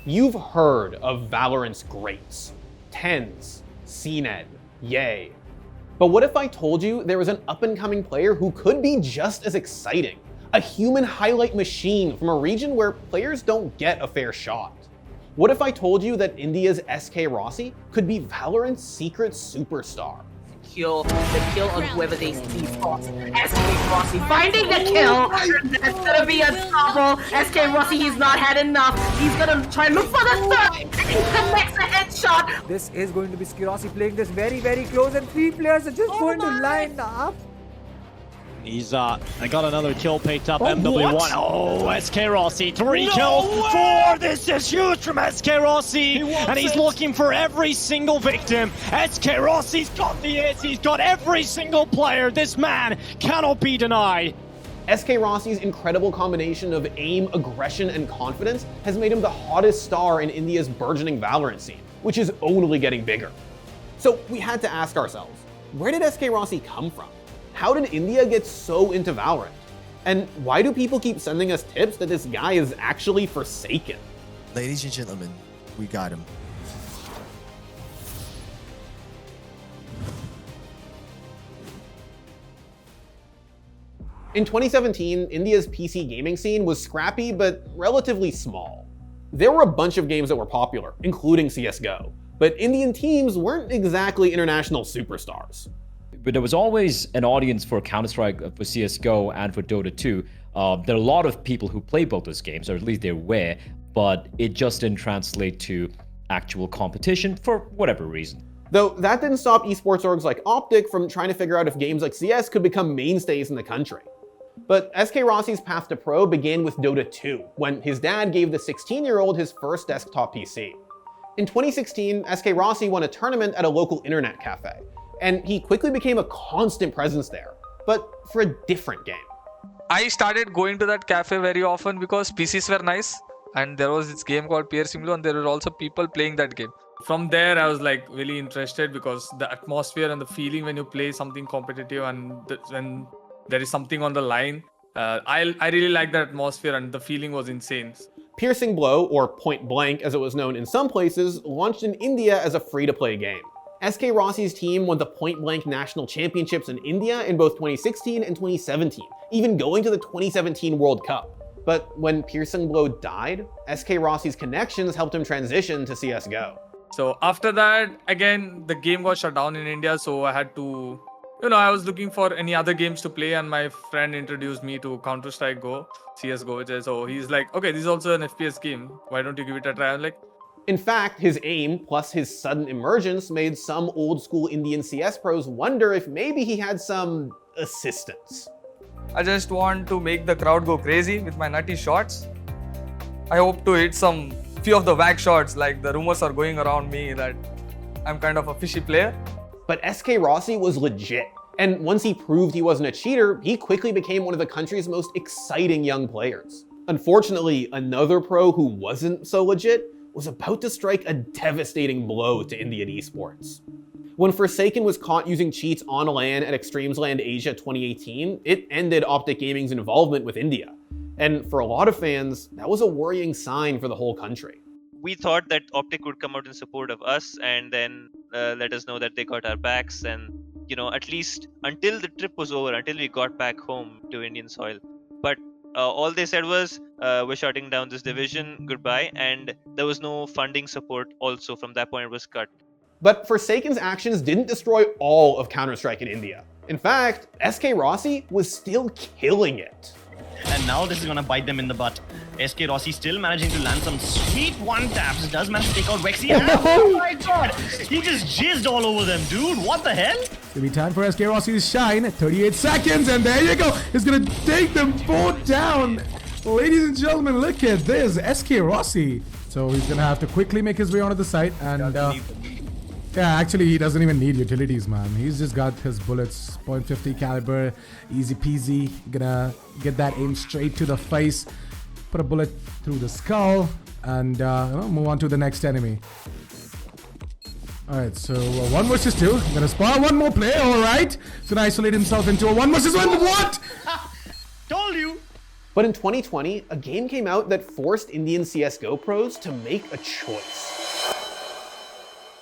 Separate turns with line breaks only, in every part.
You've heard of Valorant's greats. TenZ, cNed, Yay. But what if I told you there was an up-and-coming player who could be just as exciting? A human highlight machine from a region where players don't get a fair shot. What if I told you that India's SkRossi could be Valorant's secret superstar?
The kill on whoever they esports. SkRossi finding the kill. That's gonna be unstoppable. SkRossi, he's not had enough. He's gonna try and look for the third. And he connects a headshot.
This is going to be SkRossi playing this very, very close, and 3 players are just going to line up.
He's got another kill picked up. MW1.
What?
Oh, SkRossi, 3 kills, 4. This is huge from SkRossi, and he's looking for every single victim. SkRossi's got the hits. He's got every single player. This man cannot be denied.
SkRossi's incredible combination of aim, aggression, and confidence has made him the hottest star in India's burgeoning Valorant scene, which is only getting bigger. So we had to ask ourselves, where did SkRossi come from? How did India get so into Valorant? And why do people keep sending us tips that this guy is actually Forsaken?
Ladies and gentlemen, we got him.
In 2017, India's PC gaming scene was scrappy but relatively small. There were a bunch of games that were popular, including CSGO, but Indian teams weren't exactly international superstars.
But there was always an audience for Counter-Strike, for CSGO, and for Dota 2. There are a lot of people who play both those games, or at least they were, but it just didn't translate to actual competition for whatever reason.
Though that didn't stop esports orgs like Optic from trying to figure out if games like CS could become mainstays in the country. But SkRossi's path to pro began with Dota 2, when his dad gave the 16-year-old his first desktop PC. In 2016, SkRossi won a tournament at a local internet cafe, and he quickly became a constant presence there, but for a different game.
I started going to that cafe very often because PCs were nice, and there was this game called Piercing Blue, and there were also people playing that game. From there, I was like really interested because the atmosphere and the feeling when you play something competitive and when there is something on the line, I really like that atmosphere, and the feeling was insane.
Piercing Blow, or Point Blank as it was known in some places, launched in India as a free-to-play game. SkRossi's team won the Point Blank National Championships in India in both 2016 and 2017, even going to the 2017 World Cup. But when Piercing Blow died, SkRossi's connections helped him transition to CSGO.
So after that, again, the game got shut down in India, so I had to, I was looking for any other games to play, and my friend introduced me to Counter-Strike Go, CSGO. So he's like, okay, this is also an FPS game. Why don't you give it a try? I'm like,
in fact, his aim plus his sudden emergence made some old-school Indian CS pros wonder if maybe he had some assistance.
I just want to make the crowd go crazy with my nutty shots. I hope to hit some few of the whack shots, like the rumors are going around me that I'm kind of a fishy player.
But SkRossi was legit, and once he proved he wasn't a cheater, he quickly became one of the country's most exciting young players. Unfortunately, another pro who wasn't so legit was about to strike a devastating blow to Indian esports. When Forsaken was caught using cheats on LAN at Extremesland Asia 2018, it ended Optic Gaming's involvement with India. And for a lot of fans, that was a worrying sign for the whole country.
We thought that Optic would come out in support of us and then let us know that they got our backs, and at least until the trip was over, until we got back home to Indian soil. But all they said was, we're shutting down this division, goodbye, and there was no funding support also. From that point, it was cut.
But Forsaken's actions didn't destroy all of Counter-Strike in India. In fact, SkRossi was still killing it.
And now this is gonna bite them in the butt. SkRossi still managing to land some sweet one taps. Does manage to take out Vexy. Oh my god! He just jizzed all over them, dude. What the hell?
It's gonna be time for SkRossi's shine. 38 seconds, and there you go. It's gonna take them both down. Ladies and gentlemen, look at this. SkRossi. So he's gonna have to quickly make his way onto the site, and yeah, actually he doesn't even need utilities, man. He's just got his bullets, .50 caliber, easy peasy. Gonna get that aim straight to the face, put a bullet through the skull, and move on to the next enemy. Alright, so 1 versus 2. Gonna spot one more player, alright. He's gonna isolate himself into a 1 versus 1. What?
Told you!
But in 2020, a game came out that forced Indian CSGO pros to make a choice.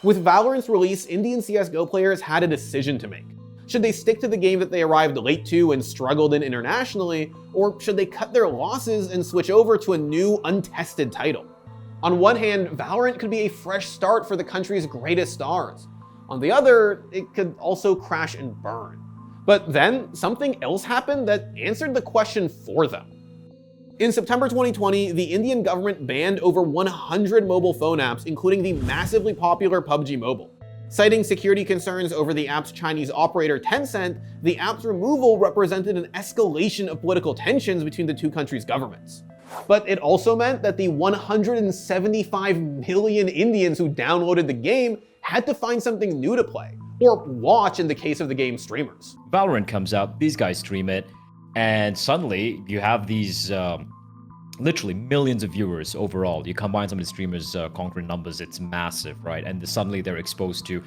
With Valorant's release, Indian CSGO players had a decision to make. Should they stick to the game that they arrived late to and struggled in internationally, or should they cut their losses and switch over to a new, untested title? On one hand, Valorant could be a fresh start for the country's greatest stars. On the other, it could also crash and burn. But then, something else happened that answered the question for them. In September 2020, the Indian government banned over 100 mobile phone apps, including the massively popular PUBG Mobile. Citing security concerns over the app's Chinese operator TenZ, the app's removal represented an escalation of political tensions between the two countries' governments. But it also meant that the 175 million Indians who downloaded the game had to find something new to play, or watch in the case of the game's streamers.
Valorant comes out, these guys stream it, and suddenly you have these literally millions of viewers overall. You combine some of the streamers' concurrent numbers, it's massive, right? And suddenly they're exposed to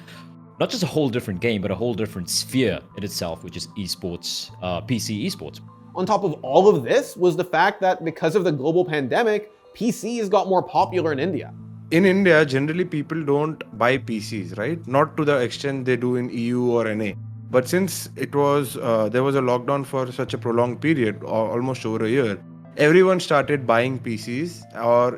not just a whole different game, but a whole different sphere in itself, which is esports, PC esports.
On top of all of this was the fact that because of the global pandemic, PCs got more popular in India.
In India, generally people don't buy PCs, right? Not to the extent they do in EU or NA. But since it was there was a lockdown for such a prolonged period, almost over a year, everyone started buying PCs, or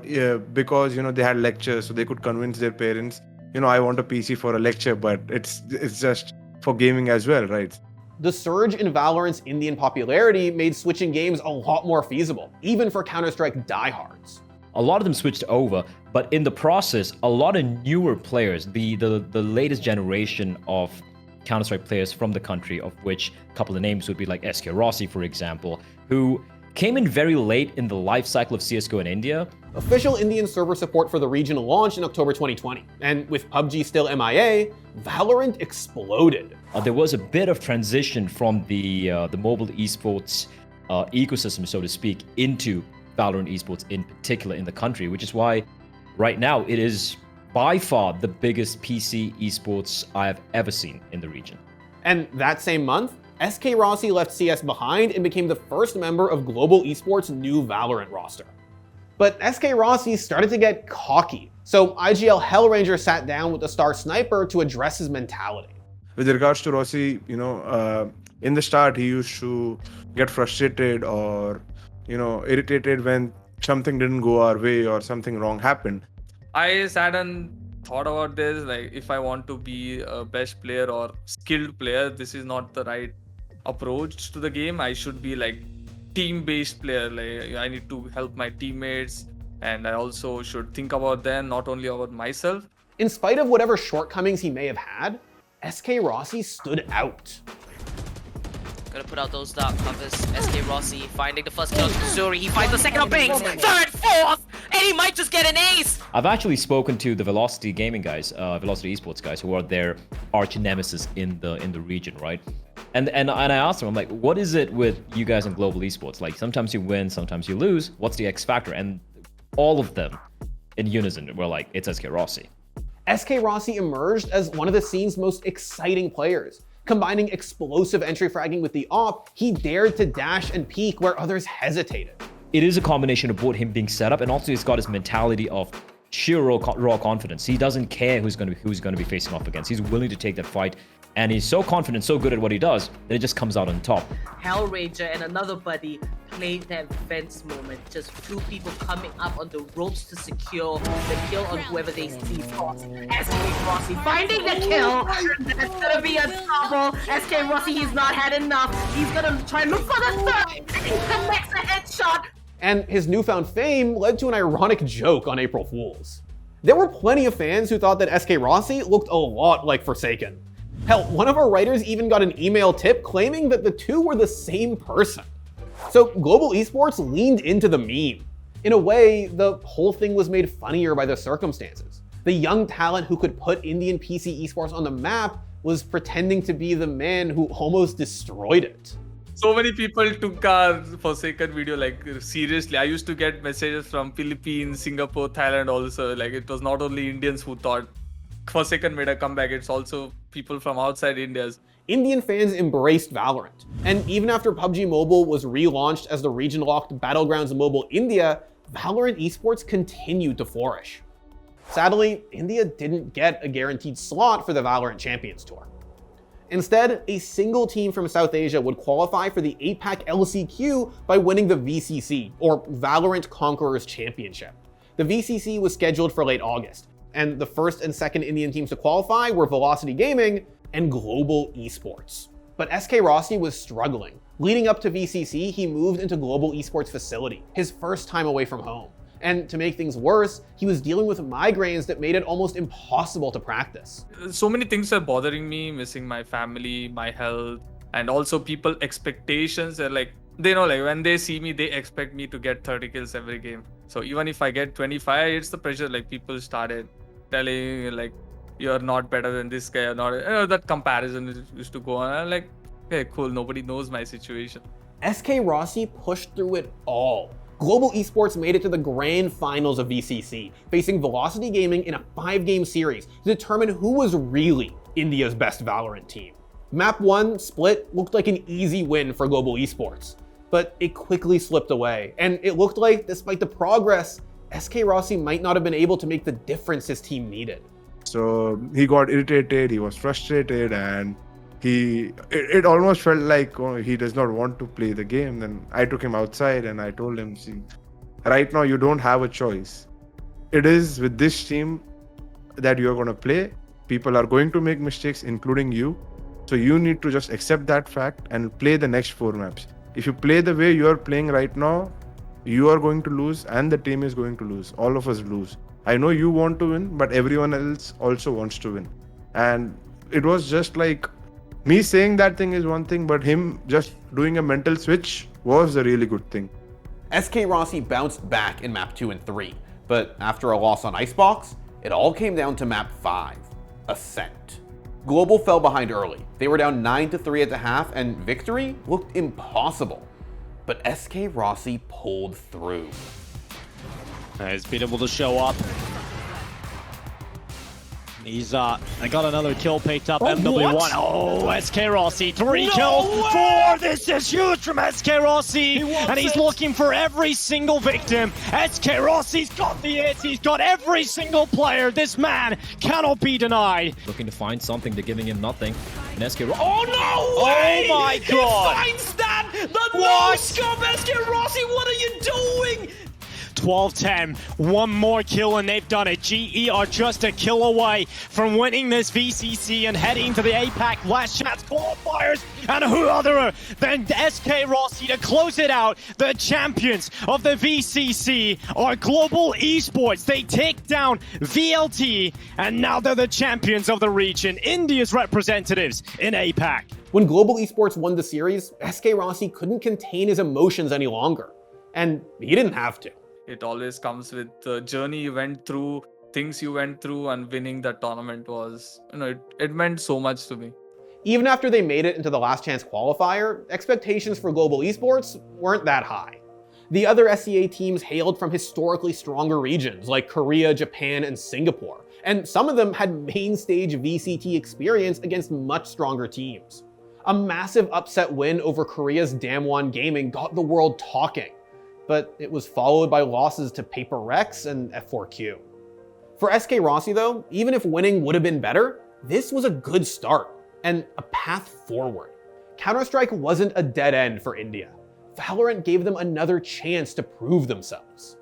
because they had lectures, so they could convince their parents, I want a PC for a lecture, but it's just for gaming as well, right?
The surge in Valorant's Indian popularity made switching games a lot more feasible, even for Counter-Strike diehards.
A lot of them switched over, but in the process, a lot of newer players, the latest generation of Counter-Strike players from the country, of which a couple of names would be like SkRossi, for example, who came in very late in the life cycle of CSGO in India.
Official Indian server support for the region launched in October 2020, and with PUBG still MIA, Valorant exploded.
There was a bit of transition from the mobile esports ecosystem, so to speak, into Valorant esports in particular in the country, which is why right now it is by far the biggest PC esports I have ever seen in the region.
And that same month, SkRossi left CS behind and became the first member of Global Esports' new Valorant roster. But SkRossi started to get cocky, so IGL Hellranger sat down with the star sniper to address his mentality.
With regards to Rossi, in the start he used to get frustrated or irritated when something didn't go our way or something wrong happened.
I sat and thought about this, like if I want to be a best player or skilled player, this is not the right approach to the game. I should be like team-based player. Like I need to help my teammates, and I also should think about them, not only about myself.
In spite of whatever shortcomings he may have had, SkRossi stood out.
Gonna put out those dark covers. SkRossi finding the first kill on Missouri. He finds the second on Binks, third, fourth, and he might just get an ace.
I've actually spoken to the Velocity Gaming guys, Velocity Esports guys, who are their arch nemesis in the region, right? And I asked them, I'm like, what is it with you guys in global esports? Like sometimes you win, sometimes you lose. What's the X factor? And all of them in unison were like, it's SkRossi.
SkRossi emerged as one of the scene's most exciting players. Combining explosive entry fragging with the op, he dared to dash and peek where others hesitated.
It is a combination of both him being set up and also he's got his mentality of sheer raw confidence. He doesn't care who's going to be facing off against. He's willing to take that fight, and he's so confident, so good at what he does that it just comes out on top.
Hellranger and another buddy played that fence moment. Just two people coming up on the ropes to secure the kill on whoever they see first. SkRossi finding the kill. That's gonna be unstoppable. SkRossi, he's not had enough. He's gonna try and look for the third. And he connects a headshot.
And his newfound fame led to an ironic joke on April Fools. There were plenty of fans who thought that SkRossi looked a lot like Forsaken. Hell, one of our writers even got an email tip claiming that the two were the same person. So Global Esports leaned into the meme. In a way, the whole thing was made funnier by the circumstances. The young talent who could put Indian PC esports on the map was pretending to be the man who almost destroyed it.
So many people took our Forsaken video like seriously. I used to get messages from Philippines, Singapore, Thailand also. Like it was not only Indians who thought Forsaken made a comeback, it's also people from outside India
Indian fans embraced Valorant. And even after PUBG Mobile was relaunched as the region-locked Battlegrounds Mobile India, Valorant esports continued to flourish. Sadly, India didn't get a guaranteed slot for the Valorant Champions Tour. Instead, a single team from South Asia would qualify for the APAC LCQ by winning the VCC, or Valorant Conquerors Championship. The VCC was scheduled for late August, and the first and second Indian teams to qualify were Velocity Gaming and Global Esports. But SkRossi was struggling. Leading up to VCC, he moved into Global Esports facility, his first time away from home. And to make things worse, he was dealing with migraines that made it almost impossible to practice.
So many things are bothering me, missing my family, my health, and also people expectations. They're like, they know, like when they see me, they expect me to get 30 kills every game. So even if I get 25, it's the pressure. Like people started telling like, you're not better than this guy, or not. That comparison used to go on. I'm like, okay, cool. Nobody knows my situation.
SkRossi pushed through it all. Global Esports made it to the grand finals of VCC, facing Velocity Gaming in a 5-game series to determine who was really India's best Valorant team. Map 1, Split, looked like an easy win for Global Esports, but it quickly slipped away, and it looked like, despite the progress, SkRossi might not have been able to make the difference his team needed.
So he got irritated, he was frustrated, and it almost felt like he does not want to play the game. Then I took him outside and I told him, see, right now you don't have a choice. It is with this team that you're going to play. People are going to make mistakes, including you. So you need to just accept that fact and play the next 4 maps. If you play the way you're playing right now, you are going to lose and the team is going to lose. All of us lose. I know you want to win, but everyone else also wants to win. And it was just like, me saying that thing is one thing, but him just doing a mental switch was a really good thing.
SkRossi bounced back in map 2 and 3, but after a loss on Icebox, it all came down to map 5, Ascent. Global fell behind early. They were down 9-3 at the half, and victory looked impossible. But SkRossi pulled through.
He's been able to show up. He's got another kill picked up. MW1.
What?
Oh, SkRossi, 3 kills, 4. This is huge from SkRossi, and he's looking for every single victim. SkRossi's got the hits. He's got every single player. This man cannot be denied.
Looking to find something, they're giving him nothing. And SkRossi.
Oh no way!
Oh my god!
He finds that! The no-scope, SkRossi, what are you doing?
12-10, one more kill and they've done it. GE are just a kill away from winning this VCC and heading to the APAC last chance qualifiers. And who other than SkRossi to close it out? The champions of the VCC are Global Esports. They take down VLT and now they're the champions of the region, India's representatives in APAC.
When Global Esports won the series, SkRossi couldn't contain his emotions any longer. And he didn't have to.
It always comes with the journey you went through, things you went through, and winning that tournament was, it meant so much to me.
Even after they made it into the last chance qualifier, expectations for Global Esports weren't that high. The other SCA teams hailed from historically stronger regions like Korea, Japan, and Singapore, and some of them had main stage VCT experience against much stronger teams. A massive upset win over Korea's Damwon Gaming got the world talking, but it was followed by losses to Paper Rex and F4Q. For SkRossi though, even if winning would have been better, this was a good start and a path forward. Counter-Strike wasn't a dead end for India. Valorant gave them another chance to prove themselves.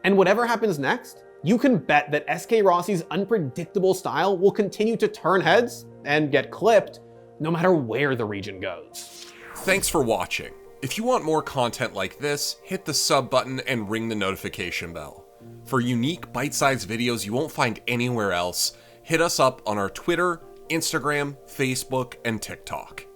And whatever happens next, you can bet that SkRossi's unpredictable style will continue to turn heads and get clipped no matter where the region goes.
Thanks for watching. If you want more content like this, hit the sub button and ring the notification bell. For unique bite-sized videos you won't find anywhere else, hit us up on our Twitter, Instagram, Facebook, and TikTok.